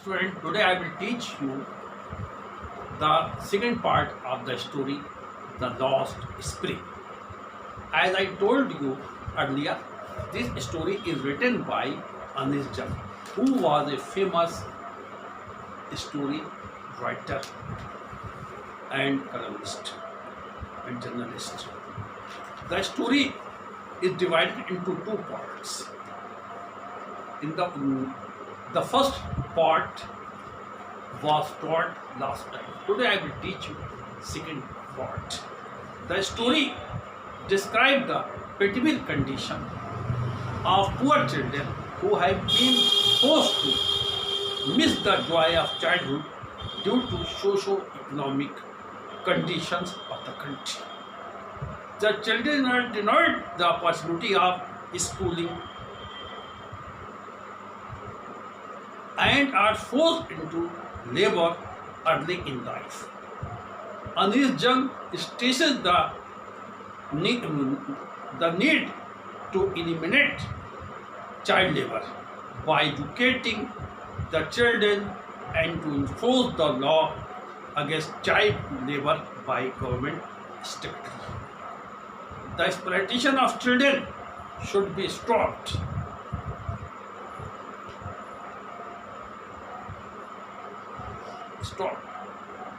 Student, today I will teach you the second part of the story, The Lost Spring. As I told you earlier, this story is written by Anis Jung, who was a famous story writer and columnist and journalist. The story is divided into two parts. In the first part was taught last time. Today I will teach you second part. The story describes the pitiable condition of poor children who have been forced to miss the joy of childhood due to socio-economic conditions of the country. The children are denied the opportunity of schooling and are forced into labor early in life. Anis Jung stresses the need to eliminate child labor by educating the children and to enforce the law against child labor by government strictly. The exploitation of children should be stopped.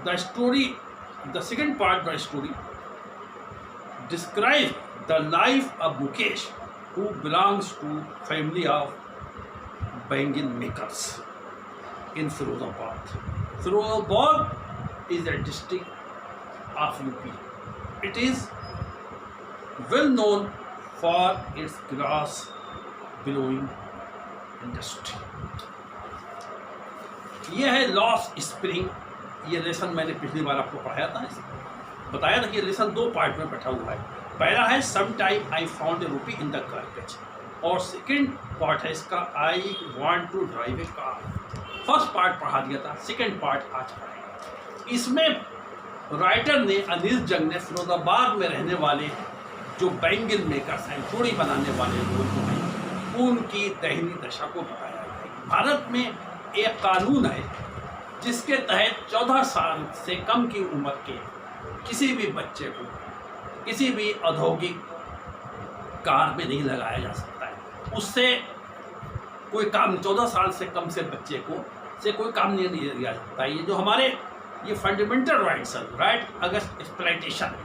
The second part of the story describes the life of Mukesh, who belongs to family of bangle makers in Firozabad. Firozabad is a district of UP. It is well known for its glass blowing industry. यह है lost spring. ये lesson मैंने पिछली बार आपको पढ़ाया था, बताया था कि ये लेसन दो पार्ट में बैठा हुआ है। पहला है some time I found a rupee in the garbage, और सेकंड पार्ट है इसका I want to drive a car. First part पढ़ा दिया था, सेकंड पार्ट आज पढ़ाएंगे। इसमें राइटर ने अनीस जंग ने फिरोजाबाद में रहने वाले जो बैंगल मेकर्स हैं, चूड़ी बनाने वाले लोग हैं, उनकी दयनीय दशा को बताया है। भारत में एक कानून है जिसके तहत 14 साल से कम की उम्र के किसी भी बच्चे को किसी भी औद्योगिक कार में नहीं लगाया जा सकता है। उससे कोई काम 14 साल से कम से बच्चे को से कोई काम नहीं लिया जाता है। ये जो हमारे ये फंडामेंटल राइट्स है, राइट अगेंस्ट एक्सप्लॉयटेशन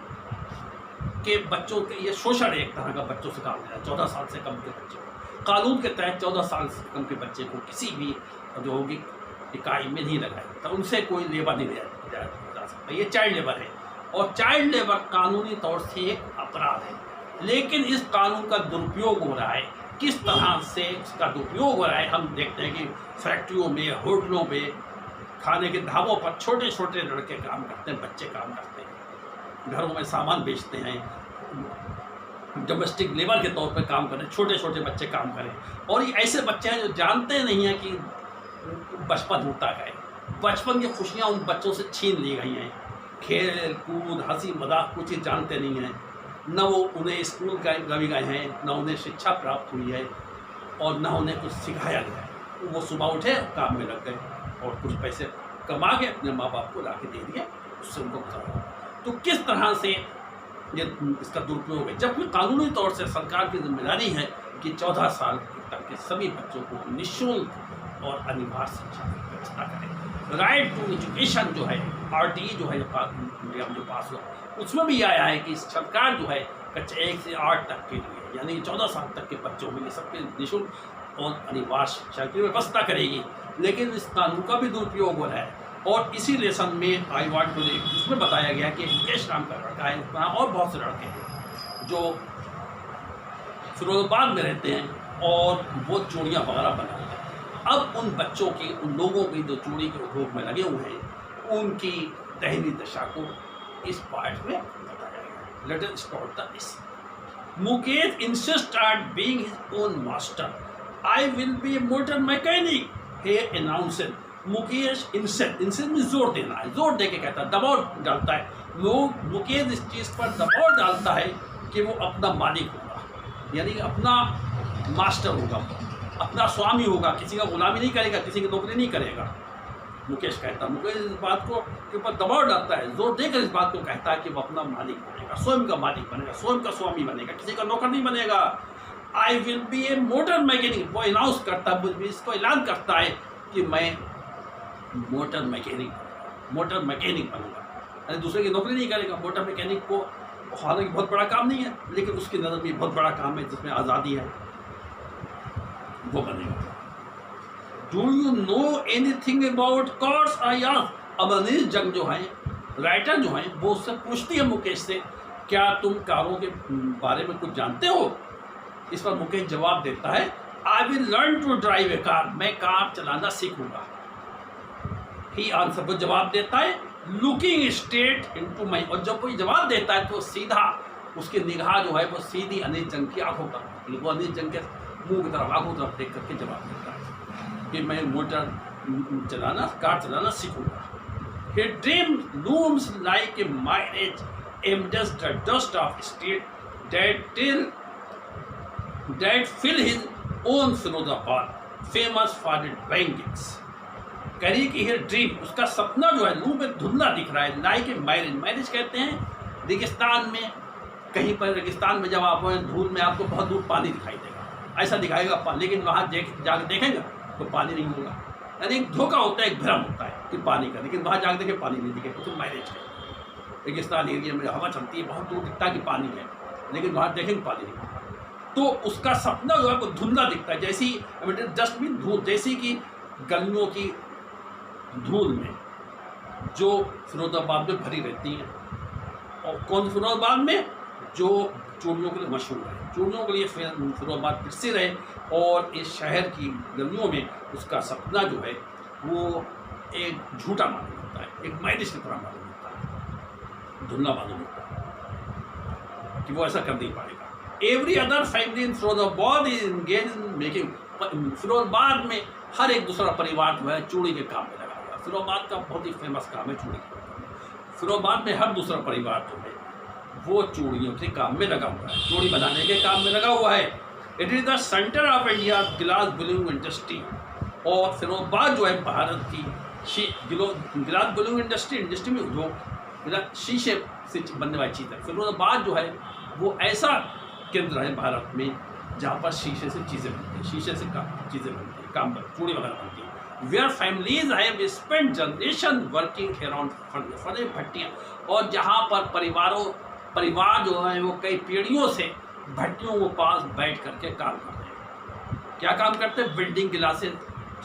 के बच्चों के, ये शोषण है एक तरह का बच्चों से काम लिया। 14 साल से कम के बच्चे को कानून के तहत 14 साल से कम के बच्चे को किसी भी औद्योगिक इकाई में नहीं लगाया जाता, उनसे कोई लेबर नहीं लिया जा सकता। ये चाइल्ड लेबर है, और चाइल्ड लेबर कानूनी तौर से एक अपराध है। लेकिन इस कानून का दुरुपयोग हो रहा है। किस तरह से इसका दुरुपयोग हो रहा है हम देखते हैं कि फैक्ट्रियों में, होटलों में, खाने के ढाबों पर छोटे छोटे लड़के काम करते हैं, बच्चे काम करते हैं, घरों में सामान बेचते हैं, डोमेस्टिक लेबर के तौर पर काम करें, छोटे छोटे बच्चे काम करें। और ये ऐसे बच्चे हैं जो जानते नहीं हैं कि बचपन होता है। बचपन की खुशियाँ उन बच्चों से छीन ली गई हैं। खेल कूद हंसी मजाक कुछ ही जानते नहीं हैं, न वो उन्हें स्कूल कभी गए हैं, न उन्हें शिक्षा प्राप्त हुई है, और न उन्हें कुछ सिखाया गया है। वो सुबह उठे, काम में लग गए और कुछ पैसे कमा के अपने माँ बाप को ला के दे दिए, उससे उनको गुजारा। तो किस तरह से ये इसका दुरुपयोग है, जबकि कानूनी तौर से सरकार की जिम्मेदारी है कि 14 साल तक के सभी बच्चों को निःशुल्क और अनिवार्य शिक्षा की व्यवस्था करें। राइट टू एजुकेशन जो है, RTE जो है नियम जो पास हुआ, उसमें भी आया है कि सरकार जो है कक्षा 1 से 8 तक के लिए, यानी 14 साल तक के बच्चों के लिए सबके निःशुल्क और अनिवार्य शिक्षा की व्यवस्था करेगी। लेकिन इस कानून का भी दुरुपयोग हो रहा है, और इसी लेसन में आई वांट टू उसमें बताया गया कि मुकेश नाम का लड़का है, और बहुत से लड़के हैं जो फिरोजाबाद में रहते हैं और वो चूड़ियाँ वगैरह बनाते हैं। अब उन बच्चों की, उन लोगों की जो चूड़ी के उद्योग में लगे हुए हैं, उनकी दयनीय दशा को इस पार्ट में बताया गया। Let us start the this. Mukesh insist on being his own master. I will be A motor mechanic, he announced। Mukesh insist में जोर देना है, जोर दे के कहता है, दबाव डालता है। लोग मुकेश इस चीज़ पर दबाव डालता है कि वो अपना मालिक होगा, यानी अपना मास्टर होगा, अपना स्वामी होगा, किसी का गुलामी नहीं करेगा, किसी की नौकरी नहीं करेगा। मुकेश कहता, मुकेश इस बात को के ऊपर दबाव डालता है, जोर देकर इस बात को कहता है कि वो अपना मालिक बनेगा, स्वयं का मालिक बनेगा, स्वयं का स्वामी बनेगा, किसी का नौकर नहीं बनेगा। I will be A motor mechanic, वो अनाउंस करता है, इसको ऐलान करता है कि मैं मोटर मैकेनिक बनूंगा, यानी दूसरे की नौकरी नहीं करेगा। मोटर मैकेनिक को हालांकि बहुत बड़ा काम नहीं है, लेकिन उसकी नज़र में बहुत बड़ा काम है जिसमें आज़ादी है, वो बनेगा। Do you know anything about cars? I ask. अब अनिल जंग जो है, राइटर जो है, वो उससे पूछती है मुकेश से, क्या तुम कारों के बारे में कुछ जानते हो? इस पर मुकेश जवाब देता है, I will learn to drive a car, मैं कार चलाना सीखूंगा। ही आंसर, वो जवाब देता है, लुकिंग स्ट्रेट इनटू माई, और जब कोई जवाब देता है तो सीधा उसकी निगाह जो है वो सीधी अनिल जंग की आंखों पर, वो अनिल जंग के मुंह की तरफ, आंखों की तरफ देख करके जवाब देता है कि मैं कार चलाना सीखूंगा। He dream looms like a mirage amidst the dust of state that fill his own Firozabad, famous for its bangles. करी कि ये ड्रीम, उसका सपना जो है लूम में धुंधला दिख रहा है, लाइक ए मैरिज। मैरिज कहते हैं रेगिस्तान में, कहीं पर रेगिस्तान में जब आप धूल में आपको बहुत दूर पानी दिखाई देगा, ऐसा दिखाएगा, लेकिन वहाँ जाकर देखेंगे तो पानी नहीं होगा, यानी एक धोखा होता है, एक भ्रम होता है कि पानी का, लेकिन वहाँ जाकर देखे पानी नहीं दिखेगा, तो मैरिज है। रेगिस्तान एरिया में हवा चलती है, बहुत दूर दिखता है कि पानी है, लेकिन वहाँ देखेंगे पानी नहीं, तो उसका सपना जो है वो धुंधला दिखता है। जैसी जस्ट भी धूल, जैसी कि गलियों की धूल में जो फिरोजाबाद में भरी रहती हैं, और कौन फिरोजाबाद में, जो चूड़ियों के लिए मशहूर है, चूड़ियों के लिए फिरोजाबाद प्रसिद्ध है, और इस शहर की गलियों में उसका सपना जो है वो एक झूठा मालूम होता है, एक मैरिज की तरह मालूम होता है, धुंधला मालूम होता है कि वो ऐसा कर नहीं पाएगा। Every other family in Firozabad is engage in making, Firozabad में हर एक दूसरा परिवार जो है चूड़ी के काम में लगा हुआ है। फिरोजाबाद का बहुत ही फेमस काम है चूड़ी का। फिरोजाबाद में हर दूसरा परिवार जो है वो चूड़ियों के काम में लगा हुआ है, चूड़ी बनाने के काम में लगा हुआ है। It is the centre of India glass blowing industry, और फिरोजाबाद जो है भारत की ग्लास ब्लूइंग इंडस्ट्री में उद्योग, शीशे से बनने वाली चीज़ है। फिरोजाबाद जो है वो ऐसा केंद्र है भारत में जहाँ पर शीशे से चीज़ें बनती हैं, शीशे से चीज़ें बनती हैं, काम चूड़ी वगैरह बनती हैं। Where families have spent generation working around furnace भट्टियाँ, और जहाँ पर परिवार जो है वो कई पीढ़ियों से भट्टियों के पास बैठ करके काम करते हैं। क्या काम करते हैं? बिल्डिंग गिलासेस,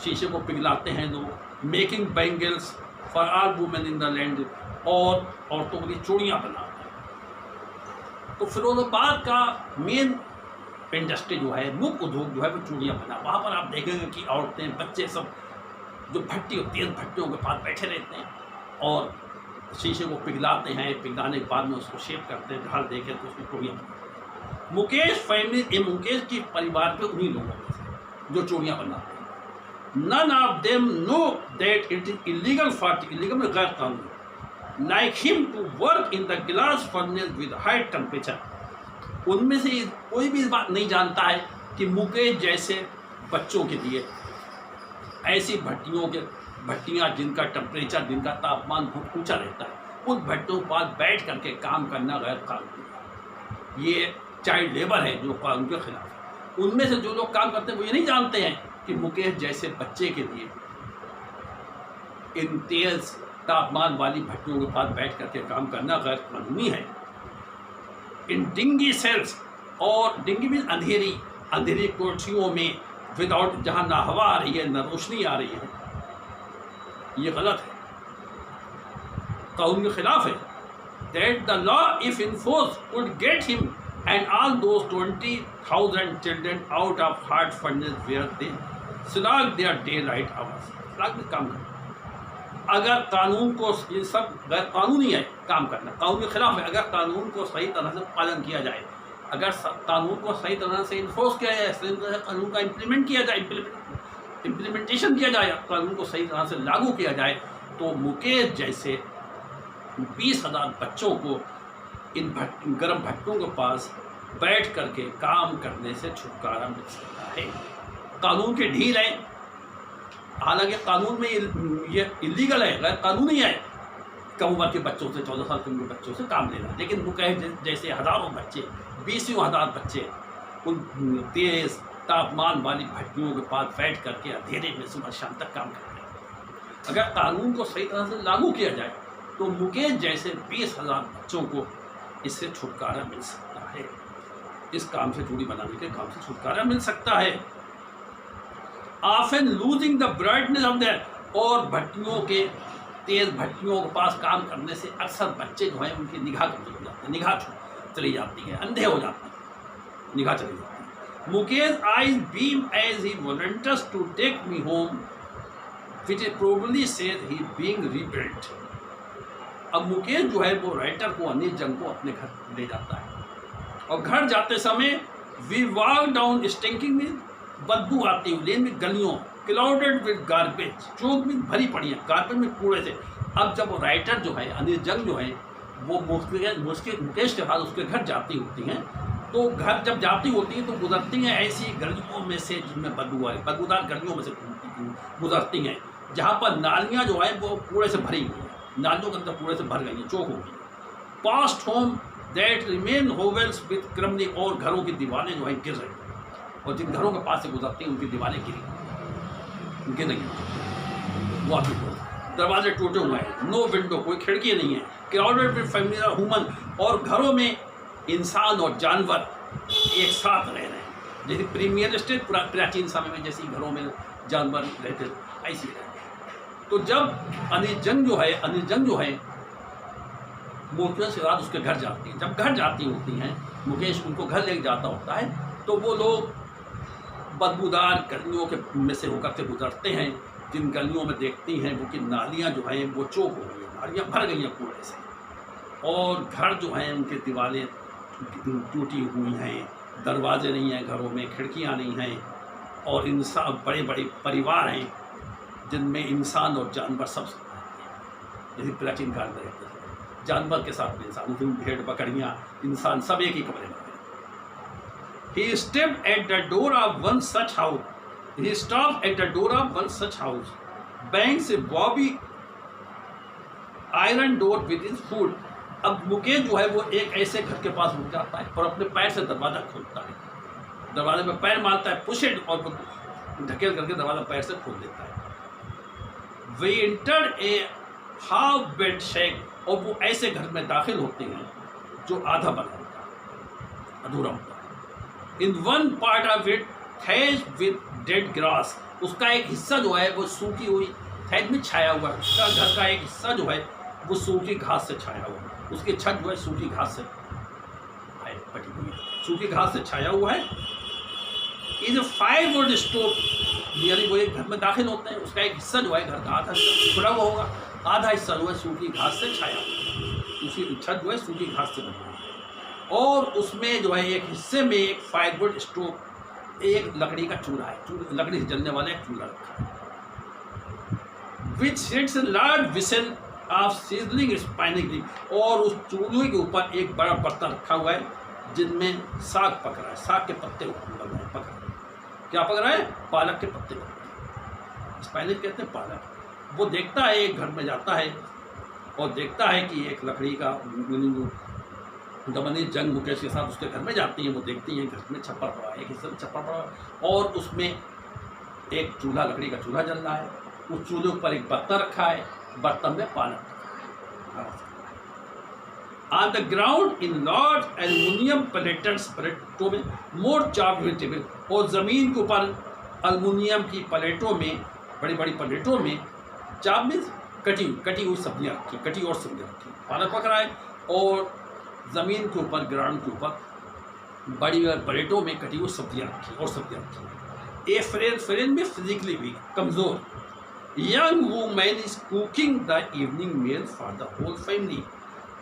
शीशे को पिघलाते हैं लोग, making bangles for all women in the land, और औरतों के लिए चूड़ियाँ बनाते हैं। तो फिरोजाबाद का मेन इंडस्ट्री जो है, मुख्य उद्योग जो है वो चूड़ियाँ बना। वहाँ पर आप देखेंगे कि औरतें, बच्चे सब जो भट्टी होती है, भट्टियों के पास बैठे रहते हैं और शीशे को पिघलाते हैं, पिघलाने के बाद में उसको शेप करते हैं, ढाल देकर तो उसकी चूड़ियाँ बनाते हैं। मुकेश फैमिली, मुकेश की परिवार के उन्हीं लोगों में से जो चूड़ियाँ बनाते हैं। None of them know that it is illegal for, illegal में गैर कानूनी, like him to work in the glass furnace with high temperature. उनमें से कोई भी इस बात नहीं जानता है कि मुकेश जैसे बच्चों के लिए ऐसी भट्टियाँ जिनका टेम्परेचर, जिनका तापमान बहुत ऊंचा रहता है, उन भट्टियों के पास बैठ करके काम करना गैर कानूनी है। ये चाइल्ड लेबर है जो कानून के खिलाफ है। उनमें से जो लोग काम करते हैं वो ये नहीं जानते हैं कि मुकेश जैसे बच्चे के लिए इन तेज तापमान वाली भट्टियों के पास बैठ करके काम करना गैर कानूनी है। इन डिंगी सेल्स, और डिंगी में अंधेरी कोठरियों में विदाउट, जहाँ ना हवा आ रही है ना रोशनी आ रही है, ये गलत है, कानून के खिलाफ है। That the law if enforce would get him and all those 20,000 children out of hard furnace where they slog their daylight hours. Slog में काम करना, अगर कानून को, ये सब गैर कानूनी है काम करना, कानून के खिलाफ है। अगर कानून को सही तरह से पालन किया जाए, अगर कानून को सही तरह से इन्फोर्स किया जाए, सही तरह से कानून का इम्प्लीमेंट किया जाए, इम्प्लीमेंटेशन किया जाए, कानून को सही तरह से लागू किया जाए, तो मुकेश जैसे 20,000 बच्चों को इन गर्म भट्टों के पास बैठ करके काम करने से छुटकारा मिल सकता है। कानून के ढील है, हालांकि कानून में ये इलीगल है, गैर कानूनी है कम उम्र के बच्चों से, 14 साल के उम्र के बच्चों से काम लेना। लेकिन मुकेश जैसे हज़ारों बच्चे, 20,000 बच्चे उन तेज़ तापमान वाली भट्टियों के पास बैठ करके अंधेरे में सुबह शाम तक काम करते हैं। अगर कानून को सही तरह से लागू किया जाए तो मुकेश जैसे 20,000 बच्चों को इससे छुटकारा मिल सकता है, इस काम से चूड़ी बनाने के काम से छुटकारा मिल सकता है। Often losing the brightness of their, और भट्टियों के तेज भट्टियों के पास काम करने से अक्सर बच्चे जो हैं उनकी निगाह कमजोर हो जाती है, निगाह चली जाती है, अंधे हो जाते हैं, निगाह चली जाती है। Mukesh eyes beam as he volunteers to take me home which is probably says he being rebuilt। अब मुकेश जो है वो राइटर को, अनिल जंग को अपने घर ले जाता है और घर जाते समय वी वॉक डाउन स्टिंकिंग में, बदबू आती हुई लेन में गलियों, क्लाउडेड विद गार्बेज, चौक में भरी पड़ी है गार्बेज में, कूड़े से। अब जब वो राइटर जो है अनिल जंग जो है वो मुकेश के साथ उसके घर जाती होती हैं, तो घर जब जाती होती हैं तो गुजरती हैं ऐसी गलियों में से जिनमें बदबू आ रही, बदबूदार गलियों में से गुजरती हैं जहाँ पर नालियाँ जो है वो कूड़े से भरी हुई हैं, नालियों के अंदर कूड़े से भर गई हैं, चौक हो गई। Past home that remain hovels with crumbling, और घरों की दीवारें जो है गिर रही हैं, और जिन घरों के पास से गुजरती हैं उनकी दीवारें गिर रही हैं, वो अभी दरवाजे टूटे हुए हैं, नो विंडो, कोई खिड़की नहीं है, क्राउडेड विद फैमिली ह्यूमन, और घरों में इंसान और जानवर एक साथ रह रहे हैं, जैसे प्रीमियर स्टेट प्राचीन समय में जैसे घरों में जानवर रहते ऐसी रहे। तो जब अनिल जंग जो है मुकेश के साथ उसके घर जाती हैं, जब घर जाती होती हैं मुकेश उनको घर लेके जाता होता है, तो वो लोग बदबूदार गलियों के में से होकर के गुजरते हैं, जिन गलियों में देखती हैं वो कि नालियाँ जो हैं वो चौक हो गई हैं, नालियाँ भर गई हैं कूड़े से, और घर जो हैं उनके दीवारें टूटी हुई हैं, दरवाजे नहीं हैं घरों में, खिड़कियाँ नहीं हैं, और इंसान बड़े बड़े परिवार हैं जिनमें इंसान और जानवर सब जैसे प्राचीन काल में रहते थे, जानवर के साथ में इंसान, उसमें भेड़ बकरियाँ इंसान सब एक ही कमरे में। He stepped at the door of one such house. He stopped at the door of one such house. Bangs a bobby iron door with his foot. अब मुकेश जो है वो एक ऐसे घर के पास रुक जाता है और अपने पैर से दरवाज़ा खोलता है, दरवाजे में पैर मारता है, पुश इट, और ढकेल करके दरवाज़ा पैर से खोल देता है। We entered a half built shack, और वो ऐसे घर में दाखिल होते हैं जो आधा बना होता है, अधूरा होता है। In one part of it thatched with dead grass, उसका एक हिस्सा जो है वो सूखी हुई थैच में छाया हुआ है, उसका घर का एक हिस्सा जो है वो सूखी घास से छाया हुआ है, उसकी छत जो है सूखी घास से पटी हुई, सूखी घास से छाया हुआ है। इज ए फायरवुड स्टोव, यानी वो एक घर में दाखिल होते हैं, उसका एक हिस्सा जो है घर का आधा खुला हुआ होगा, आधा हिस्सा जो है सूखी घास से छाया हुआ, उसकी छत जो है सूखी घास से बनी हुई, और उसमें जो है एक हिस्से में एक फायरवुड स्टोव, एक लकड़ी का चूल्हा है, लकड़ी से जलने वाला एक चूल्हा रखा है, which sits a large vessel of sizzling spinning, और उस चूल्हे के ऊपर एक बड़ा बर्तन रखा हुआ है जिनमें साग पक रहा है, साग के पत्ते पक रहे हैं, क्या पक रहा है, पालक के पत्ते पक रहे हैं, स्पाइनिश कहते हैं पालक। वो देखता है, एक घर में जाता है और देखता है कि एक लकड़ी का, जब अनिल जंग मुकेश के साथ उसके घर में जाती हैं, वो देखती हैं घर में छप्पर पड़ा है, एक हिस्से में छप्पर पड़ा और उसमें एक चूल्हा, लकड़ी का चूल्हा जल रहा है, उस चूल्हे पर एक बर्तन रखा है, बर्तन में पालक रखा है। On the ground in large aluminium प्लेटों में मोर चाप्ड वेजिटेबल, और ज़मीन के ऊपर अल्मुनियम की प्लेटों में, बड़ी बड़ी प्लेटों में चाप में कटी हुई सब्जियाँ रखी, कटी और सब्जियाँ रखी, पालक पक रहा है, और ज़मीन के ऊपर, ग्राउंड के ऊपर बड़ी प्लेटों में कटी हुई सब्जियाँ रखी और सब्जियाँ रखी। ए फ्रेंड में फिजिकली वीक, कमज़ोर, young women is cooking the evening meal for the whole family,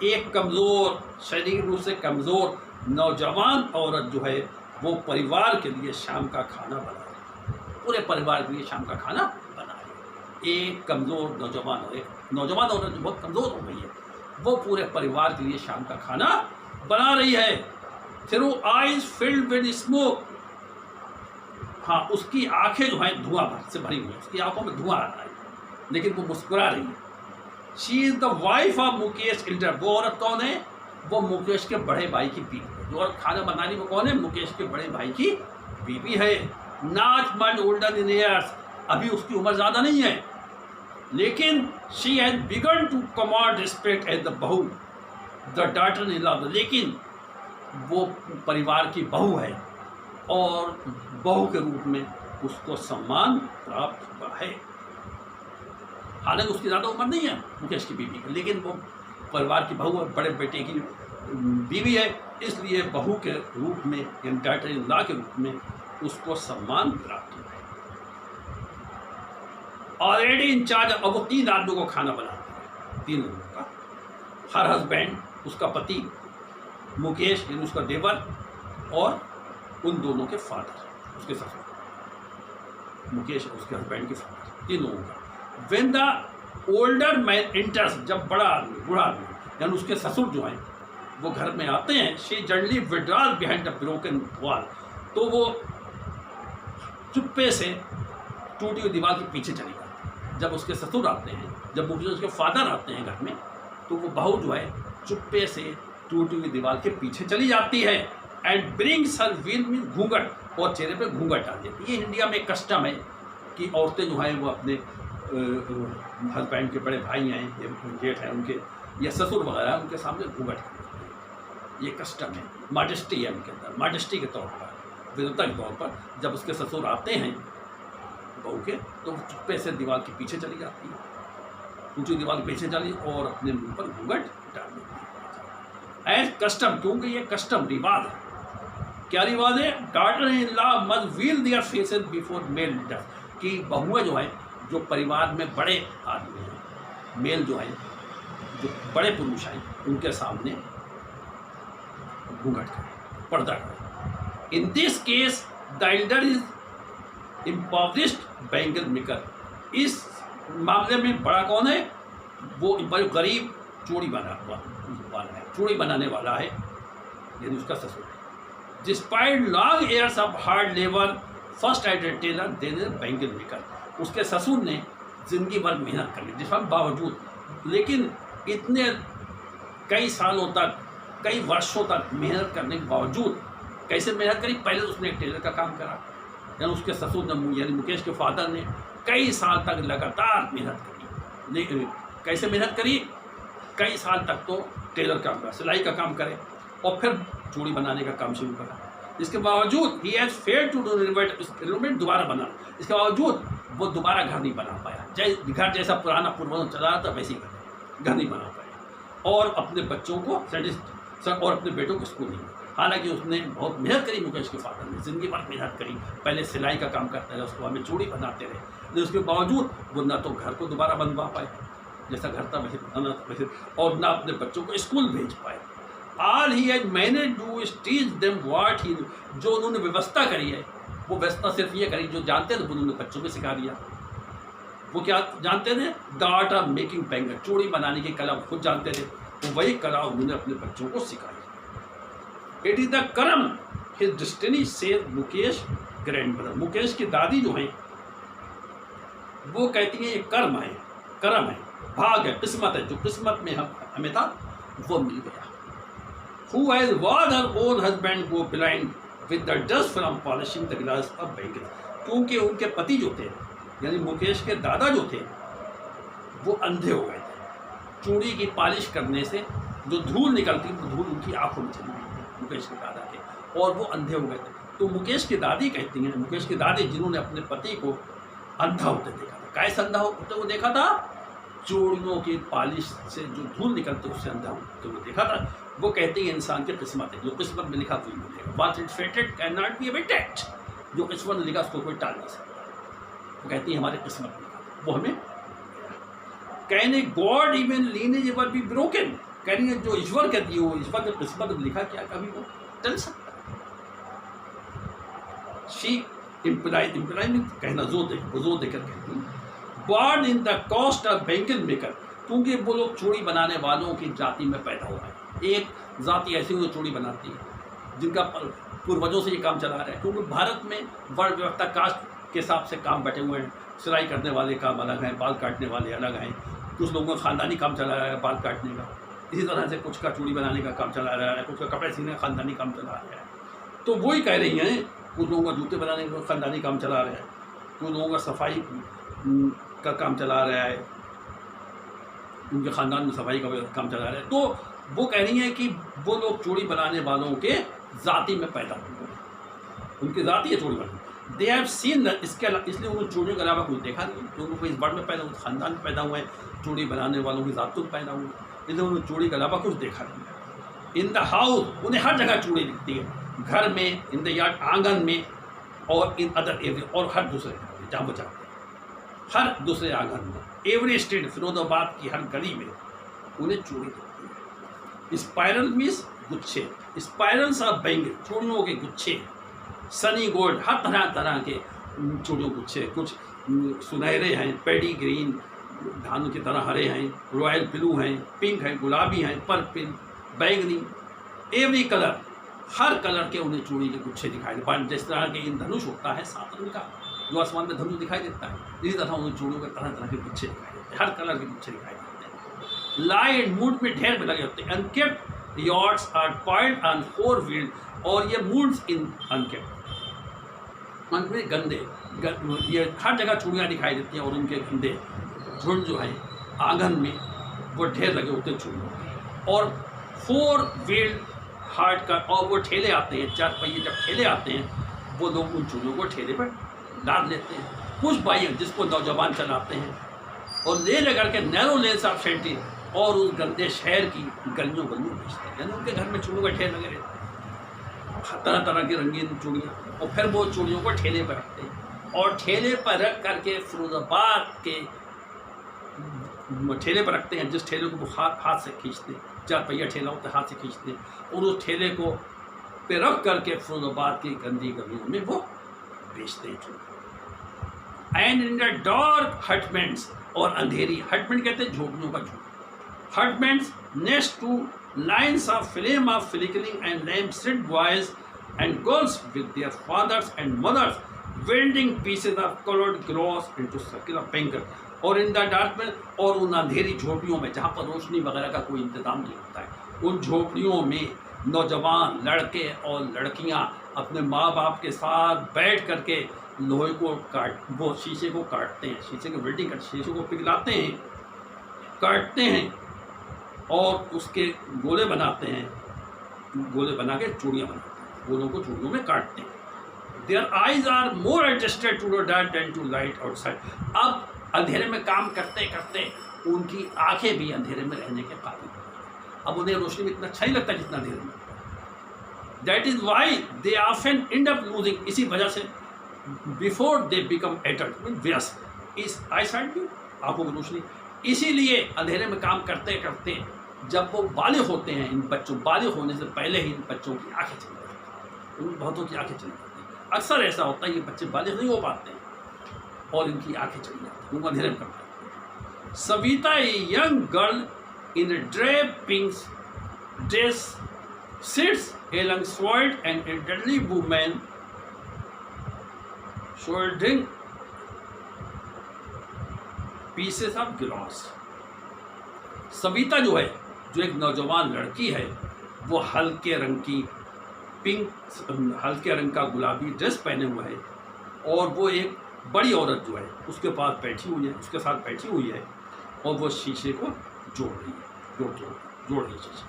एक कमज़ोर, शारीरिक रूप से कमज़ोर नौजवान औरत जो है वो परिवार के लिए शाम का खाना बना रही है, पूरे परिवार के लिए शाम का खाना बना रही है। एक कमज़ोर नौजवान औरत जो बहुत कमज़ोर हो गई है, वो पूरे परिवार के लिए शाम का खाना बना रही है। Through eyes filled with smoke हाँ, उसकी आंखें जो हैं धुआं भर से भरी हुई हैं, उसकी आंखों में धुआं आ रहा है, लेकिन वो मुस्कुरा रही है। She is the wife of Mukesh Elder. वो औरत कौन है? वो मुकेश के बड़े भाई की बीवी है। जो औरत खाना बनाने में कौन है? मुकेश के बड़े भाई की बीवी है। Not much older in years, अभी उसकी उम्र ज़्यादा नहीं है, लेकिन she has begun to command respect as the bahu the daughter in law. लेकिन वो परिवार की बहू है और बहू के रूप में उसको सम्मान प्राप्त हुआ है। हालांकि उसकी ज़्यादा उम्र नहीं है मुकेश की बीवी की, लेकिन वो परिवार की बहू और बड़े बेटे की बीवी है, इसलिए बहू के रूप में या डॉटर इन लॉ के रूप में उसको सम्मान प्राप्त हुआ है। ऑलरेडी इन चार्ज, अब वो 3 आदमियों को खाना बनाती है, 3 लोगों का। हर हस्बैंड, उसका पति मुकेश यानी उसका देवर, और उन दोनों के फादर, उसके ससुर मुकेश और उसके हस्बैंड के फादर, 3 लोगों का। When the older man enters, जब बड़ा आदमी, बूढ़ा आदमी यानी उसके ससुर जो हैं वो घर में आते हैं, she generally withdraws behind the broken wall, तो वो चुप्पे से टूटी हुई दीवार के पीछे चली जाती है। जब उसके ससुर आते हैं, जब उसके फादर आते हैं घर में, तो वो बहू जो है चुप्पे से टूटी हुई दीवार के पीछे चली जाती है। एंड ब्रिंग्स हर व्हील में घूंघट, और चेहरे पे घूंघट डाल देती है। ये इंडिया में एक कस्टम है कि औरतें जो हैं वो अपने हस्बैंड के बड़े भाई हैं या जेठ हैं उनके, या ससुर वगैरह उनके सामने घूंघट करते हैं। ये कस्टम है, मॉडेस्टी है उनके अंदर, मॉडेस्टी के तौर पर, विनम्रता के तौर पर। जब उसके ससुर आते हैं बहू के, तो वो चुप्पे से दीवार के पीछे चली जाती है, ऊँची दीवार के पीछे चली और अपने मुंह पर घूंघट डाल देती है। एज कस्टम, क्योंकि ये कस्टम रिवाज है। क्या रिवाज है? Daughter in law must veil their faces before male leaders, कि बहुएं जो हैं, जो परिवार में बड़े आदमी हैं, मेल जो हैं, जो बड़े पुरुष हैं, उनके सामने घूंघट करें, पर्दा करें। In this case the elder is impoverished bangle maker. इस मामले में बड़ा कौन है? वो गरीब चूड़ी वाला है, चूड़ी बनाने वाला है, यानी उसका ससुर है। Despite long years of hard labour first idle tailor then bangle maker. उसके ससुर ने जिंदगी भर मेहनत कर ली, जिसके बावजूद, लेकिन इतने कई सालों तक, कई वर्षों तक मेहनत करने के बावजूद, कैसे मेहनत करी? पहले तो उसने एक टेलर का काम करा, यानी उसके ससुर ने, यानी मुकेश के फादर ने कई साल तक लगातार मेहनत करी। कैसे मेहनत करी? कई साल तक तो टेलर का काम, सिलाई का काम करे, और फिर चूड़ी बनाने का काम शुरू करा। इसके बावजूद he has failed to do renovate, दोबारा बना, इसके बावजूद वो दोबारा घर नहीं बना पाया। घर जैसा पुराना पूर्वज चला रहा था वैसे ही घर नहीं बना पाया, और अपने बच्चों को और अपने बेटों को स्कूल नहीं। हालांकि उसने बहुत मेहनत करी, मुकेश के फादर ने जिंदगी भर मेहनत करी, पहले सिलाई का काम करते रहे, उसके बाद में चूड़ी बनाते रहे, लेकिन उसके बावजूद वो ना तो घर को दोबारा बनवा पाए जैसा घर था वैसे, और ना अपने बच्चों को स्कूल भेज पाए। All he has manage to teach them what he, जो उन्होंने व्यवस्था करी है, वो व्यवस्था सिर्फ ये करी, जो जानते थे उन्होंने बच्चों को सिखा दिया। वो क्या जानते थे? The art of making bangle, चूड़ी बनाने की कला खुद जानते थे, तो वही कला उन्होंने अपने बच्चों को सिखाई। इट इज द कर्म हिज डेस्टिनी से मुकेश ग्रैंडमदर। मुकेश की दादी जो हैं वो कहती हैं ये कर्म है, कर्म है, भाग है, किस्मत है, जो किस्मत में हमें था वो मिल गया। Who has watched her own husband go blind with the dust from polishing the glass of bangle. क्योंकि उनके पति जो थे, यानी मुकेश के दादा जो थे, वो अंधे हो गए थे। चूड़ी की पॉलिश करने से जो धूल निकलती, वो धूल उनकी आंखों में चली गई, मुकेश के दादा के, और वो अंधे हो गए थे। तो मुकेश की दादी कहती हैं, मुकेश की दादी जिन्होंने अपने पति को अंधा होते देखा था, कैसे अंधा होते वो देखा था? चूड़ियों की पॉलिश से जो धूल निकलती उससे अंधा होते वो देखा था। वो कहती है इंसान की किस्मत है, जो किस्मत में लिखा वही मिलेगा। What it fated cannot be abated, जो किस्मत में लिखा उसको कोई टाल नहीं सकता। वो कहती है हमारी किस्मत में लिखा, वो हमें। कहने God even lineage ever be broken, कह रही है जो ईश्वर कहती है, वो ईश्वर की किस्मत में लिखा क्या कभी वो टल सकता है? शी इम्प्लाई में कहना जोर देकर कहती है born in the cost of bangle maker, क्योंकि वो लोग चूड़ी बनाने वालों की जाति में पैदा हुआ है। एक जाति ऐसी जो चूड़ी बनाती है, जिनका पूर्वजों से ये काम चला रहे हैं, क्योंकि भारत में वर्ण व्यवस्था कास्ट के हिसाब से काम बैठे हुए हैं। सिलाई करने वाले काम अलग हैं, बाल काटने वाले अलग हैं, कुछ लोगों का ख़ानदानी काम चला रहा है बाल काटने का, इसी तरह से कुछ का चूड़ी बनाने का काम चला रहा है, कुछ का कपड़े सीने का ख़ानदानी काम चला रहा है। तो वही कह रही हैं, कुछ लोगों का जूते बनाने का ख़ानदानी काम चला रहा है, कुछ लोगों का सफाई का काम चला रहा है, उनके ख़ानदान में सफाई का काम चला रहा है। तो वो कह रही हैं कि वो लोग चूड़ी बनाने वालों के जाति में पैदा हुए हैं, उनकी जाति है चूड़ी बनाने। दे हैव सीन इसके इसलिए उन्होंने चूड़ियों के अलावा कुछ देखा नहीं, तो उनको इस वर्ड में पैदा हुए, ख़ानदान में पैदा हुए, चूड़ी बनाने वालों की जातों में पैदा हुए, इसलिए उन्होंने चूड़ी के अलावा कुछ देखा नहीं। इन द हाउस उन्हें हर जगह चूड़ी दिखती है, घर में, इन द यार्ड आंगन में, और इन अदर एरिया, और हर दूसरे जहाँ वो जाते हैं, हर दूसरे आंगन में, एवरी स्ट्रीट, फिरोजाबाद की हर गली में उन्हें चूड़ी दिखती है। स्पाइरल मीन्स गुच्छे, स्पाइरल्स ऑफ बैंगल, चूड़ियों के गुच्छे, सनी गोल्ड, हर तरह तरह के चूड़ियों गुच्छे, कुछ सुनहरे हैं, पेडी ग्रीन धान की तरह हरे हैं, रॉयल ब्लू हैं, पिंक हैं, गुलाबी हैं, पर्पल, बैंगनी, एवरी कलर, हर कलर के उन्हें चूड़ी के गुच्छे दिखाई देते। जिस तरह के इन धनुष होता है 7 रंग का, जो आसमान में धनुष दिखाई देता है, इसी तरह उन्हें चूड़ियों के तरह तरह के गुच्छे दिखाई देते हैं, हर कलर के गुच्छे दिखाई देते हैं। लाइट मूड में ढेर में लगे होते हैं। Unkempt yards are piled on 4 wheeled, और ये मूड्स इन अनकेप्ट में गंदे, ये हर जगह चूड़ियाँ दिखाई देती हैं, और उनके गंदे झुंड जो है आंगन में वो ढेर लगे होते हैं चूड़ियों। और 4 व्हील्ड हार्ट का, और वो ठेले आते हैं, 4 पहिए जब ठेले आते हैं, वो लोग उन चूड़ियों को ठेले पर डाल लेते हैं। कुछ बाइक जिसको नौजवान चलाते हैं, और ले लेकर के नैरो लेन्स ऑफ सेंटी, और उस गंदे शहर की गलियों गलियों बेचते हैं, यानी उनके घर में चूड़ियों का ठेर लगे रहते हैं, तरह तरह की रंगीन चूड़ियाँ, और फिर वो चूड़ियों को ठेले पर रखते हैं, और ठेले पर रख करके फिरोजाबाद के ठेले पर रखते हैं, जिस ठेले को वो हाथ से खींचते हैं, 4 पहिया ठेला होता है, हाथ से खींचते हैं, और उस ठेले को पे रख करके फिरोजाबाद की गंदी गलियों में वो बेचते हैं चूड़ी। And in the dark hutments, और अंधेरी, हटमेंट कहते हैं झोपड़ियों का झोपड़ा, hutments next to lines of flame of flickering and lamp sit boys and girls with their fathers and mothers welding pieces of colored glass into circle of finger, और इन the dark में, और उन अंधेरी झोपड़ियों में जहाँ पर रोशनी वगैरह का कोई इंतजाम नहीं होता है, उन झोपड़ियों में नौजवान लड़के और लड़कियाँ अपने माँ बाप के साथ बैठ करके लोहे को वो शीशे को काटते हैं, शीशे की वेल्डिंग कर, शीशे को पिघलाते हैं, काटते हैं, और उसके गोले बनाते हैं, गोले बना के चूड़ियाँ बनाते हैं, गोलों को चूड़ियों में काटते हैं। Their eyes are more adjusted to the dark than to light outside. अब अंधेरे में काम करते करते उनकी आंखें भी अंधेरे में रहने के काबिल हो गई, अब उन्हें रोशनी में इतना अच्छा ही लगता है जितना अंधेरे में। That is why they often and up losing, इसी वजह से before they become adult mean व्यस्त इस आई साइड भी आंखों की रोशनी, इसीलिए अंधेरे में काम करते करते जब वो बालिग होते हैं, इन बच्चों बालिग होने से पहले ही इन बच्चों की आंखें चली जाती हैं, उन बहुतों की आंखें चली जाती हैं। अक्सर ऐसा होता है, ये बच्चे बालिग नहीं हो पाते हैं और इनकी आंखें चली जाती हैं, वो अंधेरे में काम करते हैं। Savita a young girl in drape pink dress sits along sword and elderly woman shouldering pieces of glass। Savita जो है, जो एक नौजवान लड़की है, वो हल्के रंग की हल्के रंग का गुलाबी ड्रेस पहने हुए है, और वो एक बड़ी औरत जो है उसके पास बैठी हुई है, उसके साथ बैठी हुई है, और वो शीशे को जोड़ रही है, जोड़ रही है, शीशे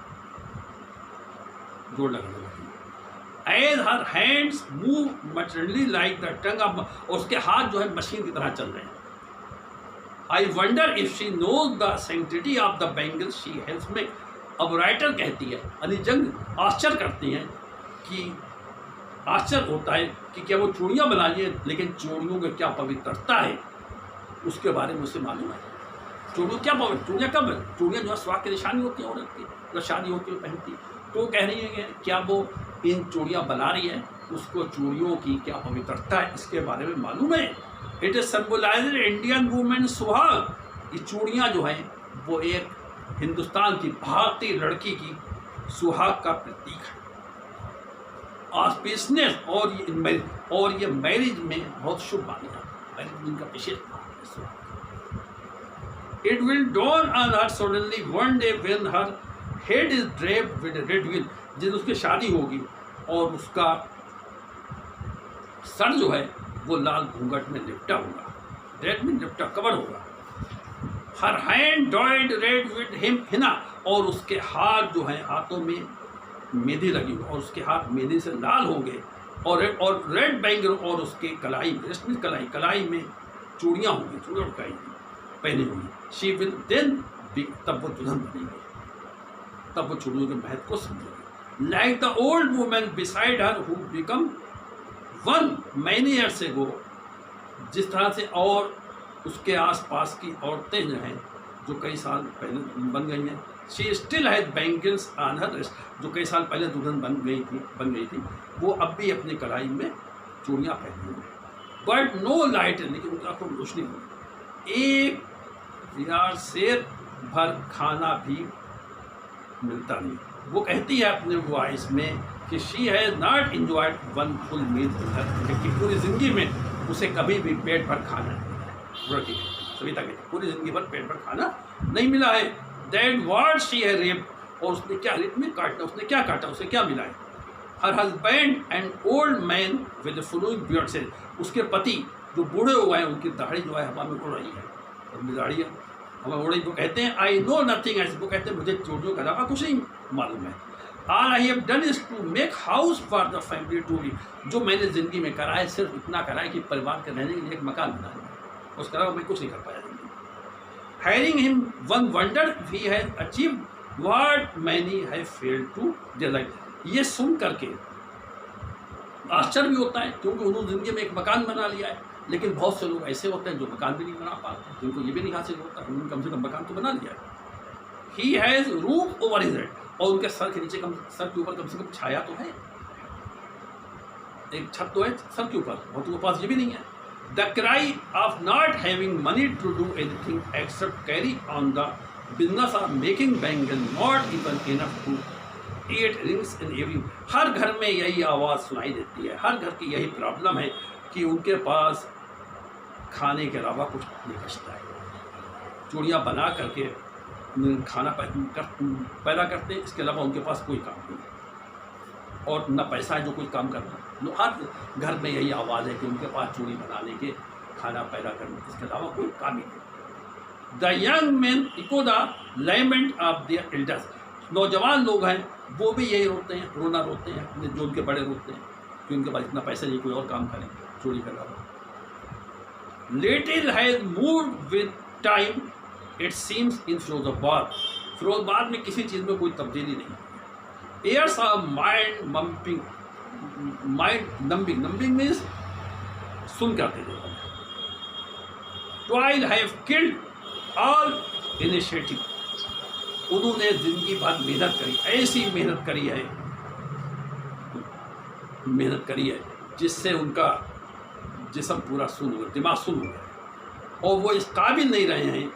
जोड़ लगाने लगी। As her hands move materially like the tongue of, और उसके हाथ जो है मशीन की तरह चल रहे हैं। I wonder if she knows the sanctity of the bangle she helps me. अब राइटर कहती है, अनिजंग आश्चर्य करती हैं कि आश्चर्य होता है कि क्या वो चूड़ियाँ बना लिए, लेकिन चूड़ियों की क्या पवित्रता है उसके बारे में उसे मालूम है। चूड़ियों क्या पवित्र, चूड़ियाँ कब है, चूड़ियाँ जो है स्वाद की निशानी होती है औरत की, जब शादी होती है पहनती, तो कह रही है कि क्या वो इन चूड़ियाँ बना रही है, उसको चूड़ियों की क्या पवित्रता है इसके बारे में मालूम है। It is symbolize Indian women suhag. ये चूड़ियाँ जो हैं वो एक हिंदुस्तान की भारतीय लड़की की सुहाग का प्रतीक है। ऑस्पिशियस और ये मैरिज में बहुत शुभ माना जाता है, मैरिज में इनका विशेष महत्व है। It will dawn on her suddenly one day when her head is draped with a red veil, जिस उसकी शादी होगी और उसका सर जो है वो लाल घूंघट में लिपटा होगा, रेड में लिपटा कवर होगा। Her hand dyed red with henna, और उसके हाथ जो है हाथों में मेहंदी लगी हुई और उसके हाथ मेहंदी से लाल होंगे, और रेड बैंगल, और उसके कलाई में रेशमी कलाई में चूड़ियाँ होंगी, चूड़ियाँ उड़काई पहनी हुई। शी विल देन तब वो दुल्हन बनेगी, तब वो चूड़ियों के महत्व को समझेगी। Like the old women beside her who become one many years ago, जिस तरह से और उसके आसपास की औरतें जो हैं जो कई साल पहले बन गई हैं। She still has bangles on her wrist, जो कई साल पहले दुल्हन बन गई थी, वो अब भी अपनी कलाई में चूड़ियाँ पहनी हुई हैं। बट नो लाइट, लेकिन उनकी आंखों में रोशनी नहीं। एक यार शेर भर खाना भी मिलता नहीं। वो कहती है अपने वॉइस में कि she has not enjoyed one full meal, कि पूरी ज़िंदगी में उसे कभी भी पेट भर खाना नहीं मिला। सविता कहती पूरी ज़िंदगी भर पेट भर खाना नहीं मिला है। दैट वर्ड शी है रेप, और उसने क्या रेप में काटा, उसने क्या काटा, उसे क्या मिला है। Her husband and old man with flowing beard से, उसके पति जो बूढ़े हुए हैं उनकी दाढ़ी जो है हवा में उड़ रही है, उनकी दाढ़ी हवा उड़ रही। वो कहते हैं आई नो नथिंग एल्स, वो कहते हैं मुझे चोटियों के अलावा कुछ नहीं मालूम है। All I have done is to make house for the family to live, जो मैंने ज़िंदगी में करा है सिर्फ इतना करा है कि परिवार के रहने के लिए एक मकान बना है, उसके अलावा मैं कुछ नहीं कर पाया ज़िंदगी। Hiring him, one wondered if he had achieved what many have failed to realize. ये सुन करके आश्चर्य भी होता है, क्योंकि उन्होंने ज़िंदगी में एक मकान बना लिया है, लेकिन बहुत से लोग ऐसे होते हैं जो मकान भी नहीं बना पाते, जिनको ये भी नहीं हासिल होता, उन्होंने कम से कम मकान तो बना लिया है। He has roof over his head, और उनके सर के नीचे सर के ऊपर कम से कम छाया तो है, एक छत तो है सर के ऊपर, और उनके पास ये भी नहीं है। The cry of not having money to do anything except carry on the business of making bangle not even enough to eat rings in every, हर घर में यही आवाज़ सुनाई देती है, हर घर की यही प्रॉब्लम है कि उनके पास खाने के अलावा कुछ नहीं बचता है। चूड़ियाँ बना करके खाना पैदा करते हैं, इसके अलावा उनके पास कोई काम नहीं, और न पैसा है जो कोई काम करना। हर घर में यही आवाज़ है कि उनके पास चूड़ी बनाने के, खाना पैदा करने, इसके अलावा कोई काम ही नहीं। The young man echo the lament of their elders, नौजवान लोग हैं वो भी यही रोते हैं, रोना रोते हैं जो उनके बड़े रोते हैं कि उनके पास इतना पैसा नहीं कोई और काम करें चोरी के अलावा। Little has moved with time it seems in Firozabad, Firozabad में किसी चीज़ में कोई तब्दीली नहीं। Years of mind numbing, mind numbing means सुन करते थे। Toil have killed all initiative, उन्होंने जिंदगी भर मेहनत करी, ऐसी मेहनत करी है जिससे उनका जिस्म पूरा सुन हो गया, दिमाग सुन हो गया, और वो इस काबिल नहीं रहे हैं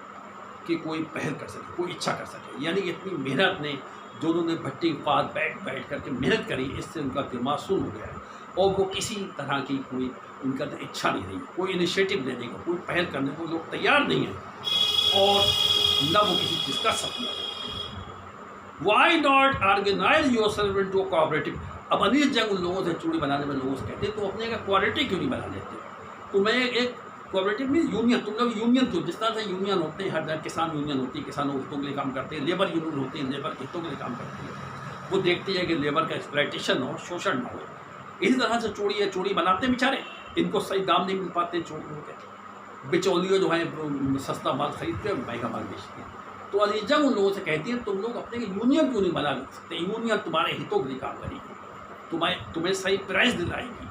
कि कोई पहल कर सके, कोई इच्छा कर सके। यानी इतनी मेहनत ने जो उन्होंने भट्टी के पास बैठ करके मेहनत करी, इससे उनका दिमाग सुन हो गया है, और वो किसी तरह की कोई उनका इच्छा नहीं रही, कोई इनिशिएटिव लेने को, कोई पहल करने को लोग तैयार नहीं हैं, और न वो किसी चीज़ का सपना है। Why not organise your self into a cooperative, अब अनिल जंग उन लोगों से चूड़ी बनाने में लोगों से कहते तो अपने का कोऑपरेटिव क्यों नहीं बना लेते। तो मैं एक कोऑपरेटिव में यूनियन, तुम लोग यूनियन क्यों, जिस तरह से यूनियन होते हैं, हर जगह किसान यूनियन होती है, किसानों हितों के लिए काम करते हैं, लेबर यूनियन होती है, लेबर हितों के लिए काम करती है, वो देखती है कि लेबर का एक्सप्लॉयटेशन हो, शोषण ना हो। इसी तरह से चूड़ी बनाते हैं बेचारे, इनको सही दाम नहीं मिल पाते चूड़ियों के, बिचौलियों जो हैं सस्ता माल खरीद के महंगा माल बेचते हैं। तो अनिल जंग उन लोगों से कहती है तुम लोग अपने यूनियन क्यों नहीं बना सकते, यूनियन तुम्हारे हितों के लिए काम करेगी, तुम्हें सही प्राइस दिलाएगी,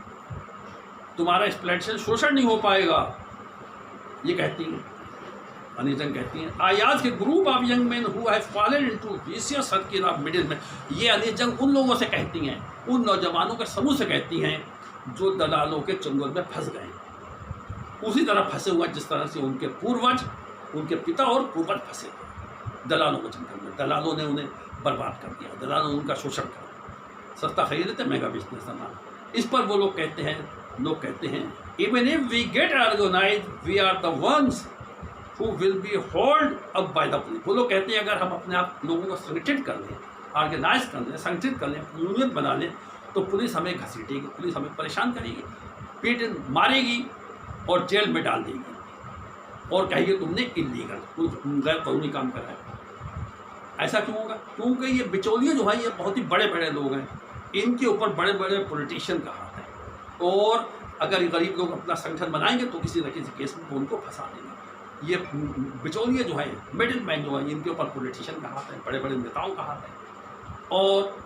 तुम्हारा एक्सप्लॉयटेशन शोषण नहीं हो पाएगा, ये कहती हैं। अनिल जंग कहती हैं आई आज के group of young man who have fallen into vicious circle of middle man, ये अनिल जंग उन लोगों से कहती हैं, उन नौजवानों के समूह से कहती हैं जो दलालों के चंगुल में फंस गए, उसी तरह फंसे हुए जिस तरह से उनके पूर्वज, उनके पिता और पूर्वज फंसे थे दलालों के चंगुल में। दलालों ने उन्हें बर्बाद कर दिया, दलालों ने उनका शोषण किया। सस्ता खरीद लेते, महंगा बेचते हैं सामान। इस पर वो लोग कहते हैं even if we get organise we are the ones who will be hold up by the police. वो लोग कहते हैं अगर हम अपने आप लोगों को संगठित कर लें, ऑर्गेनाइज कर लें, संगठित कर लें, यूनियन बना लें, तो पुलिस हमें घसीटेगी, पुलिस हमें परेशान करेगी, पीट मारेगी और जेल में डाल देगी और कहेगी तुमने इलीगल, गैर कानूनी काम करा है। ऐसा क्यों होगा? क्योंकि ये बिचौलिए जो है ये बहुत ही बड़े बड़े लोग हैं, इनके ऊपर बड़े बड़े पॉलिटिशियन का हाथ है, और अगर ये गरीब लोग अपना संगठन बनाएंगे तो किसी न किसी केस में उनको फंसा देंगे। ये बिचौलिए जो है, मिडिल मैन जो है, इनके ऊपर पॉलिटिशियन का हाथ है, बड़े बड़े नेताओं का हाथ है, और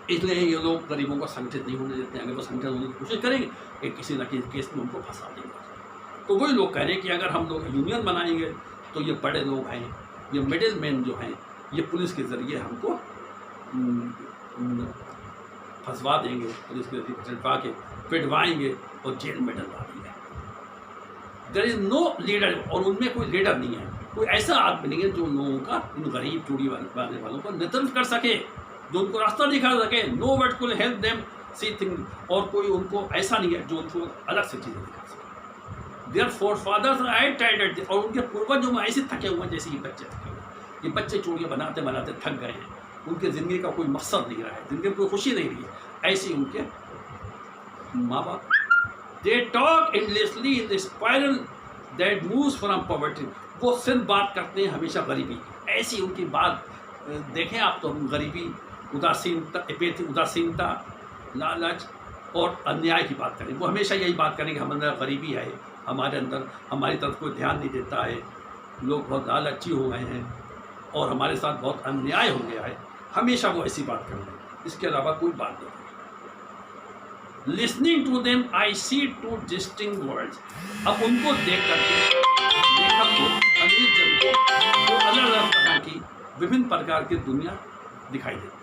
इसलिए ये लोग गरीबों को संगठित नहीं होने देते हैं। अगर वो संगठित होने की कोशिश करेंगे कि किसी न किसी केस में उनको फंसा देंगे। तो वही लोग कह रहे हैं कि अगर हम लोग यूनियन बनाएंगे तो ये बड़े लोग हैं, ये मिडिल मैन जो हैं, ये पुलिस के ज़रिए हमको फंसवा देंगे, पुलिस के झटवा के पिटवाएंगे और जेल में डलवा देंगे। देयर इज़ नो लीडर, और उनमें कोई लीडर नहीं है, कोई ऐसा आदमी नहीं है जो लोगों का, इन गरीब चूड़ी वाले वालों को नेतृत्व कर सके, जो उनको रास्ता दिखा सके। नो बट कुल हेल्प देम सी थिंग, और कोई उनको ऐसा नहीं है जो उनको अलग से चीज़ें दिखा सके। देयर फोरफादर्स आर टायर्ड, और उनके पूर्वज जो ऐसे थके हुए हैं जैसे ये बच्चे थके हुए हैं। ये बच्चे चूड़ियाँ बनाते बनाते थक गए हैं, उनके ज़िंदगी का कोई मकसद नहीं रहा है, ज़िंदगी में कोई खुशी नहीं रही है। ऐसे उनके माँ बाप, they talk endlessly in the spiral that moves from poverty, वो सिर्फ बात करते हैं हमेशा गरीबी की। ऐसी उनकी बात देखें आप तो, गरीबी, उदासीनता, लालच और अन्याय की बात करें। वो हमेशा यही बात करें कि हमारे अंदर गरीबी है, हमारे अंदर हमारी तरफ कोई ध्यान नहीं देता है, लोग बहुत लालची हो गए हैं और हमारे साथ बहुत अन्याय हो गया है। हमेशा वो ऐसी बात कर रहे हैं, इसके अलावा कोई बात नहीं। Listening to them I see two distinct words, अब उनको देख करके लेखक को, अमीर जन को अलग अलग तरह की विभिन्न प्रकार की दुनिया दिखाई देती है।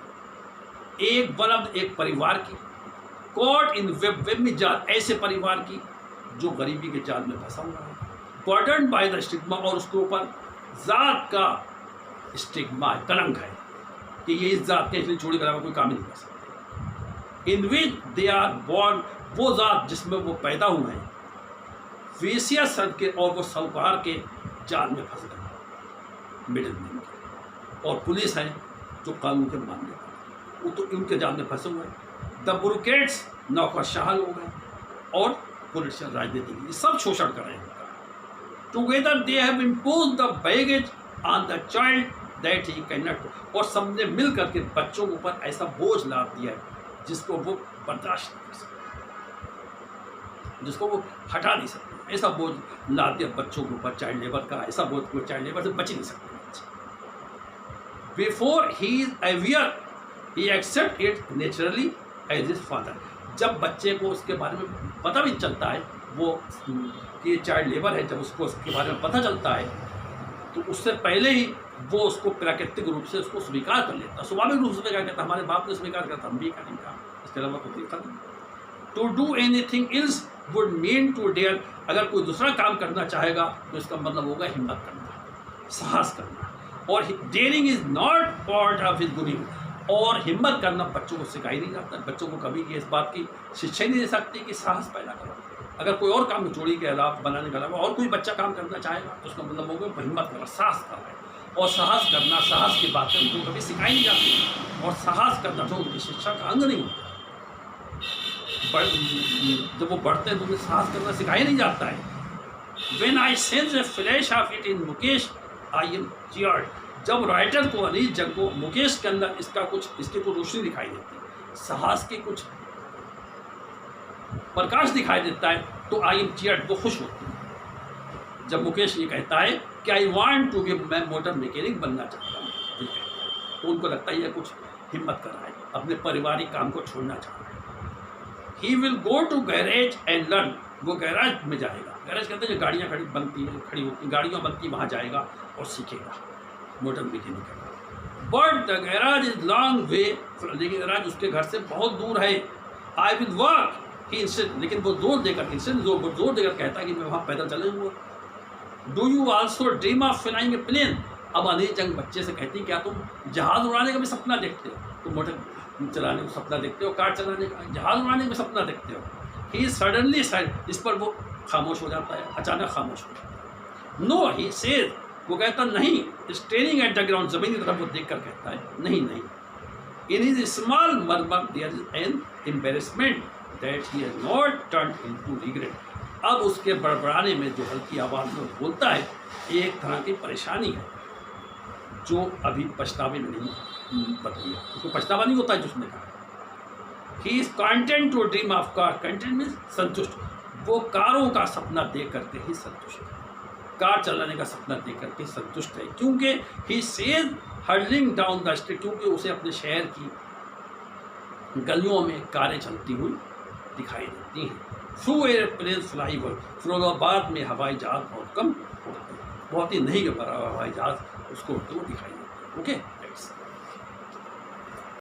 एक बरद एक परिवार की, कॉट इन वेब में जाल, ऐसे परिवार की जो गरीबी के जाल में फंसा हुआ है, बर्डन बाय द स्टिग्मा, और उसके ऊपर जात का स्टिग्मा, कलंक है कि ये इस जात के इसलिए चोरी करावा कोई काम ही नहीं कर सकता। इन विच दे आर बॉर्न, वो जात जिसमें वो पैदा हुए हैं, वेश्या सद के और वो साहूकार के जाल में फंस गए, मिडिल मैन के, और पुलिस है जो कानून के मानने वाले, वो तो उनके जाल में फंसे हुए हैं। द ब्यूरोक्रेट्स नौकरशाह लोग हैं, और पॉलिटिशियन, राजनीतिक, ये सब शोषण कर रहे हैं। Together they have imposed the baggage on the child that he can not, और सबने मिल करके बच्चों के ऊपर ऐसा बोझ लाद दिया है जिसको वो बर्दाश्त नहीं कर सकते, जिसको वो हटा नहीं सकते। ऐसा बोझ लाद दिया बच्चों के ऊपर, चाइल्ड लेबर का, ऐसा बोझ को चाइल्ड लेबर से बच ही नहीं सकते। Before he is aware he accept it naturally as his father, जब बच्चे को उसके बारे में पता भी चलता है, वो कि ये चाइल्ड लेबर है, जब उसको उसके बारे में पता चलता है तो उससे पहले ही वो उसको प्राकृतिक रूप से उसको स्वीकार कर लेता, स्वाभाविक रूप से स्वीकार करता। हमारे बाप ने स्वीकार करता, हम भी करेंगे, इसके अलावा कुछ देखा नहीं। To do anything else would mean to dare, अगर कोई दूसरा काम करना चाहेगा तो इसका मतलब होगा हिम्मत करना, साहस करना, और daring is not part of his good, और हिम्मत करना बच्चों को सिखाई नहीं जाता। बच्चों को कभी इस बात की शिक्षा ही नहीं दे सकती कि साहस पैदा करो। अगर कोई और काम चोरी के अलावा, बनाने के अलावा और कोई बच्चा काम करना चाहेगा तो उसका मतलब होगा हिम्मत करना, साहस करना, और साहस करना, साहस की बातें उनको कभी सिखाई नहीं जाती, और साहस करना जो उनकी शिक्षा का अंग नहीं होता। जब वो बढ़ते हैं तो उन्हें साहस करना सिखाया नहीं जाता है। When I sense a flash of it in Mukesh I am cheered, जब राइटर को, अनीश जंग को मुकेश के अंदर इसकी कुछ रोशनी दिखाई देती है, साहस की कुछ प्रकाश दिखाई देता है, तो आई एम चीयर्ड, वो खुश होती है। जब मुकेश ये कहता है कि आई वांट टू बी, मैं मोटर मैकेनिक बनना चाहता हूँ, तो उनको लगता है ये कुछ हिम्मत कर रहा है, अपने पारिवारिक काम को छोड़ना चाह रहा है। He will go to garage and learn, वो गैराज में जाएगा, गैराज कहते हैं जो गाड़ियाँ खड़ी होती, गाड़ियाँ बनती, वहाँ जाएगा और सीखेगा motor mechanic. But the garage is long way, लेकिन गैराज उसके घर से बहुत दूर है। आई विल वर्क, लेकिन वो जोर देकर कहता है कि मैं वहाँ पैदल चले जाऊँगा। Do you also dream of flying a plane, अब अनीश जंग बच्चे से कहती क्या तुम जहाज़ उड़ाने का भी सपना देखते हो? तो मोटर चलाने का सपना देखते हो, कार चलाने का, जहाज उड़ाने में सपना देखते हो। ही सडनली इस पर वो खामोश हो जाता है, अचानक खामोश हो जाता है। नो ही सेज, वो कहता नहीं, स्टेरिंग एट द ग्राउंड, जमीन की तरफ वो देख कर कहता है नहीं नहीं। In his small murmur there is an embarrassment that he has not turned into regret. अब उसके बड़बड़ाने में जो हल्की आवाज़ में बोलता है, एक तरह की परेशानी है जो अभी पछतावे में नहीं बदली है। उसको पछतावा नहीं होता है जो उसने कहा। He is content to dream of car, content means संतुष्ट, वो कारों का सपना देख करके ही संतुष्ट है, कार चलाने का सपना देख करके संतुष्ट है। क्योंकि he says hurling down the street, क्योंकि उसे अपने शहर की गलियों में कारें चलती हुई दिखाई देती हैं। Through airplane fly over, Firozabad में हवाई जहाज बहुत कम, बहुत ही नहीं हवाई जहाज उसको उड़ते हुए दिखाई देते हैं। ओके।